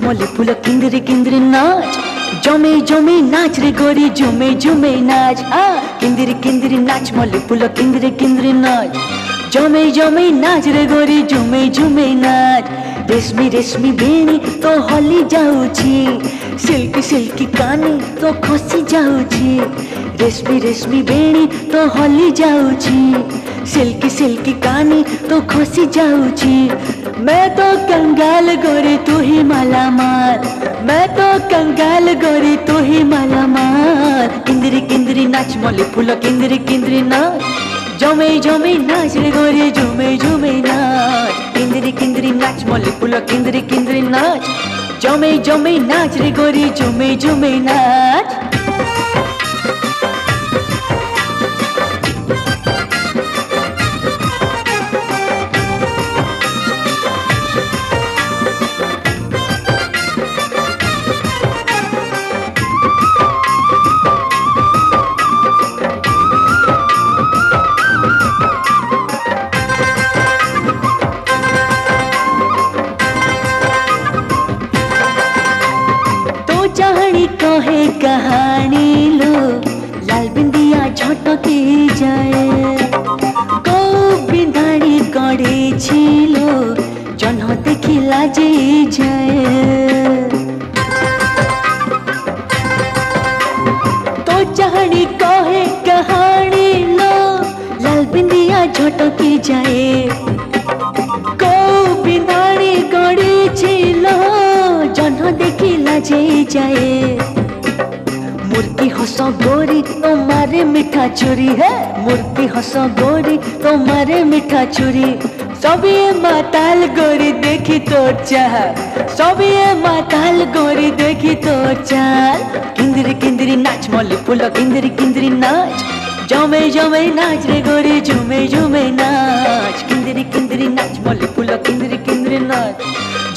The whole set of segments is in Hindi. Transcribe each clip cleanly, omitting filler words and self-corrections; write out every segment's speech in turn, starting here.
মলে ফুল কিন্দিরি কিন্দিরি নাচ, জমে জমে নাচ রে গরি জমে জমে নাচ। কিন্দিরি কিন্দিরি নাচ মলে ফুল কিন্দিরি কিন্দিরি নাচ, জমে জমে নাচ রে গরি জমে জমে নাচ। ରେଶମି ରେଶମି ବେଣୀ ତ ହଲି ଯାଉଛି, ସିଲ୍କି ସିଲ୍କି କାନି ତ ଖସି ଯାଉଛି। ରେଶମି ରେଶମି ବେଣୀ ତ ହଲି ଯାଉଛି, सिल्की सिल्की कानी तो खसी जाऊची। मैं तो कंगाल गोरी तू ही माला माल, मैं तो कंगाल गोरी तू ही माला माल। किंदरी किंदरी नाच मले फूल किंदरी किंदरी नाच, जमे जमे नाच रे गोरी झूमे झूमे नाच। किंदरी किंदरी नाच मले फूल किंदरी किंदरी नाच, जमे जमे नाच रे गोरी झूमे झूमे नाच। चाहनी कहे कहानी लो, लाल बिंदिया झटके जाए। कौ बिंदाड़ी गड़े छिलो, जन्ह देखी लाजे जाए। तो चाहनी कहे कहानी लो, लाल बिंदिया झटके जाए। कौ बिंदाड़ी गड़े छिलो, जन्ह देखी लाजे जाए। मुर्गी हस गोरी तुम्हारे मीठा चुरी है, मुर्गी हस गोरी तुम्हारे मीठा चुरी। सभी माताल गोरी देखी तो चाह, सभी माताल गोरी देखी तो चाल। किंदरी किंदरी नाच मले फूल किंदरी किंदरी नाच, जमे जमे नाच रे गोरी झूमे झूमे नाच। किंदरी किंदरी नाच मले फूल किंदरी किंदरी नाच,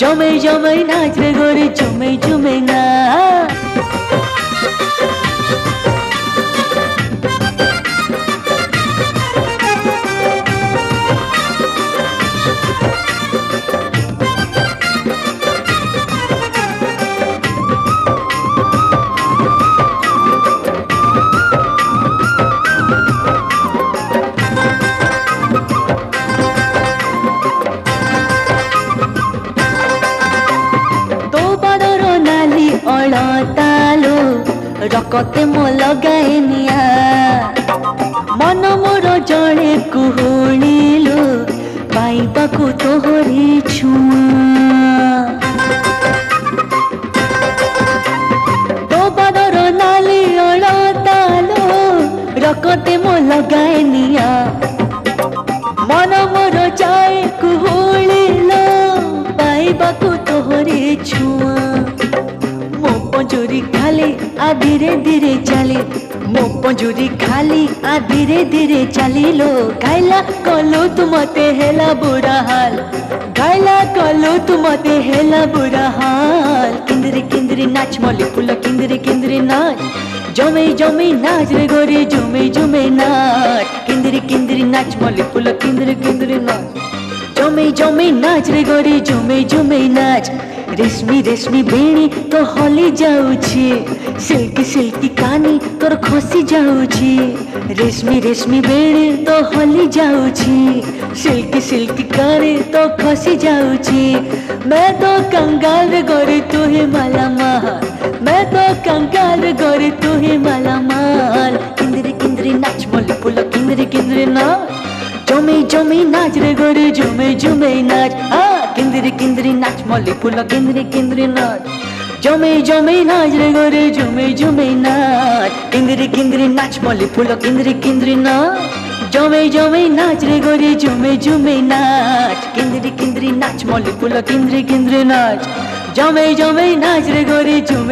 जमे जमे नाच रे गोरी झूमे झूमे नाच। तालो रकते मो लगाए निया, मन मोर जड़े कुहुलिलो, पाइबाकु तोहरी छुआ। तो बादर नाली तालो रकते मो लगाए निया, मन मोर जाए कुहुलिलो, पाइबाकु तोहरी छुआ। मो पंजुरी खाली आ धीरे धीरे चली, मो पंजुरी खाली आ धीरे धीरे चली लो। गाइला कलो तुमते हेला बुरा हाल, गाइला कलो तुमते हेला बुरा हाल। किंदरी किंदरी नाच मले फूल किंदरी किंदरी नाच, जमे जमे नाच रे गोरी झूमे झूमे नाच। किंदरी किंदरी नाच मले फूल किंदरी किंदरी नाच, जमे जमे नाच रे गोरी झूमे झूमे नाच। रेशमी रेशमी बेणी तो हली जाऊची, सिल्की सिल्की कानी तोर खसी जाऊची। रेशमी रेशमी बेणी तो हली जाऊची, सिल्की सिल्की कानी तो खसी जाऊची। मैं तो कंगाल गोरी तू ही माला माल, मैं तो कंगाल गोरी तू ही माला माल। किंदरी किंदरी नाच मले फूल किंदरी किंदरी नाच, जमे जमे नाच रे गोरी झूमे झूमे नाच। किंदरी किंदरी नाच मले फूल किंदरी किंदरी नाच, जमे जमे नाच रे गोरी झूमे झूमे नाच। किंदरी किंदरी नाच मले फूल किंदरी किंदरी नाच, जमे जमे नाच रे गोरी झूमे झूमे नाच। किंदरी किंदरी नाच मले फूल किंदरी किंदरी नाच, जमे जमे नाच रे गोरी झूमे